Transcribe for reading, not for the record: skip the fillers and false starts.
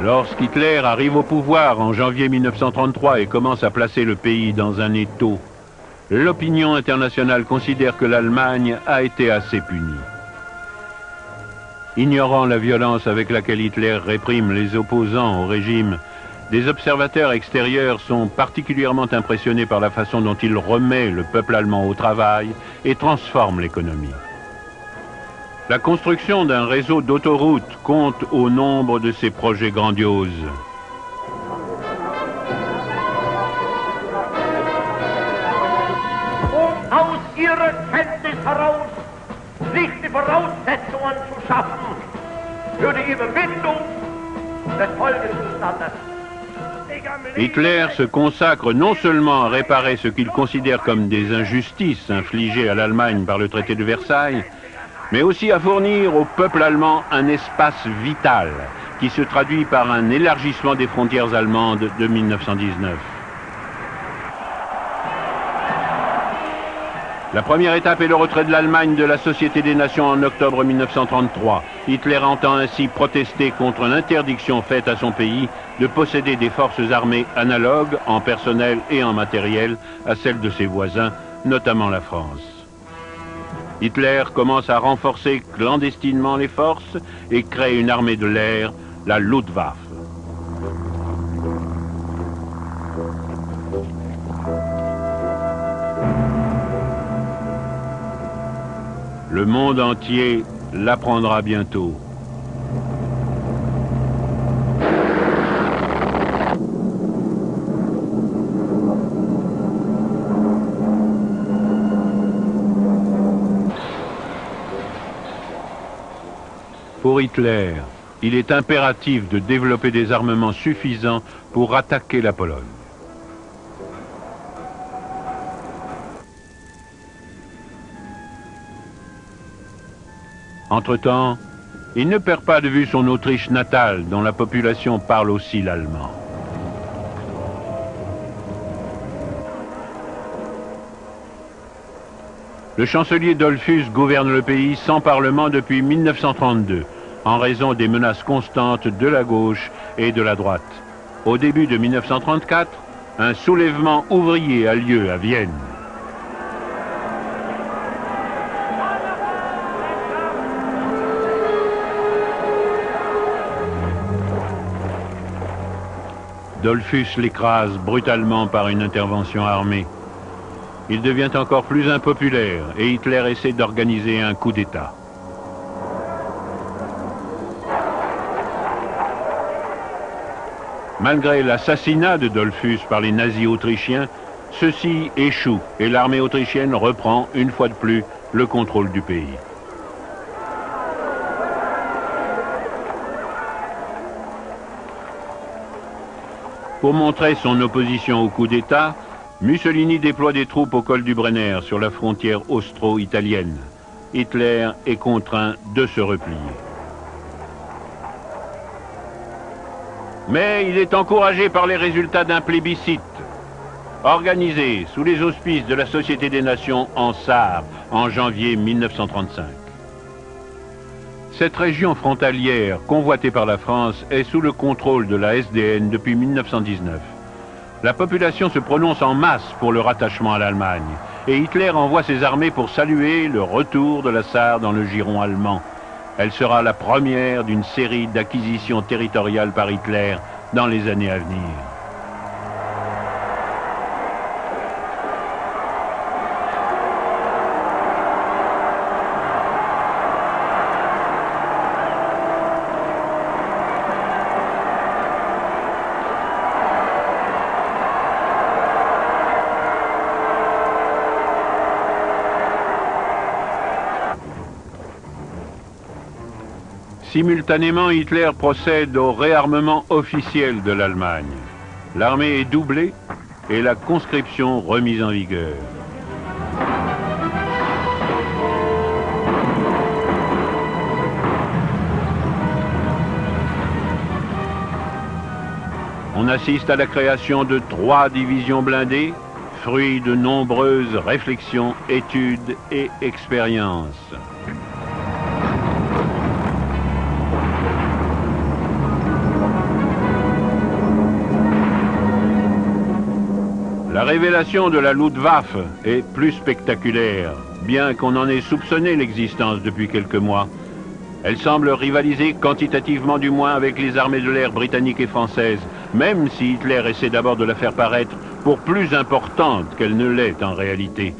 Lorsqu'Hitler arrive au pouvoir en janvier 1933 et commence à placer le pays dans un étau, l'opinion internationale considère que l'Allemagne a été assez punie. Ignorant la violence avec laquelle Hitler réprime les opposants au régime, des observateurs extérieurs sont particulièrement impressionnés par la façon dont il remet le peuple allemand au travail et transforme l'économie. La construction d'un réseau d'autoroutes compte au nombre de ses projets grandioses. Aus ihrer Kenntnis heraus schlichte Voraussetzungen zu schaffen für die Überwindung des Folgezustandes. Hitler se consacre non seulement à réparer ce qu'il considère comme des injustices infligées à l'Allemagne par le traité de Versailles, mais aussi à fournir au peuple allemand un espace vital qui se traduit par un élargissement des frontières allemandes de 1919. La première étape est le retrait de l'Allemagne de la Société des Nations en octobre 1933. Hitler entend ainsi protester contre l'interdiction faite à son pays de posséder des forces armées analogues en personnel et en matériel à celles de ses voisins, notamment la France. Hitler commence à renforcer clandestinement les forces et crée une armée de l'air, la Luftwaffe. Le monde entier l'apprendra bientôt. Pour Hitler, il est impératif de développer des armements suffisants pour attaquer la Pologne. Entre-temps, il ne perd pas de vue son Autriche natale, dont la population parle aussi l'allemand. Le chancelier Dollfuss gouverne le pays sans parlement depuis 1932, en raison des menaces constantes de la gauche et de la droite. Au début de 1934, un soulèvement ouvrier a lieu à Vienne. Dollfuss l'écrase brutalement par une intervention armée. Il devient encore plus impopulaire et Hitler essaie d'organiser un coup d'État. Malgré l'assassinat de Dollfuss par les nazis autrichiens, ceux-ci échouent et l'armée autrichienne reprend une fois de plus le contrôle du pays. Pour montrer son opposition au coup d'État, Mussolini déploie des troupes au col du Brenner, sur la frontière austro-italienne. Hitler est contraint de se replier. Mais il est encouragé par les résultats d'un plébiscite, organisé sous les auspices de la Société des Nations en Sarre, en janvier 1935. Cette région frontalière, convoitée par la France, est sous le contrôle de la SDN depuis 1919. La population se prononce en masse pour le rattachement à l'Allemagne, et Hitler envoie ses armées pour saluer le retour de la Sarre dans le giron allemand. Elle sera la première d'une série d'acquisitions territoriales par Hitler dans les années à venir. Simultanément, Hitler procède au réarmement officiel de l'Allemagne. L'armée est doublée et la conscription remise en vigueur. On assiste à la création de 3 divisions blindées, fruit de nombreuses réflexions, études et expériences. La révélation de la Luftwaffe est plus spectaculaire, bien qu'on en ait soupçonné l'existence depuis quelques mois. Elle semble rivaliser quantitativement du moins avec les armées de l'air britanniques et françaises, même si Hitler essaie d'abord de la faire paraître pour plus importante qu'elle ne l'est en réalité.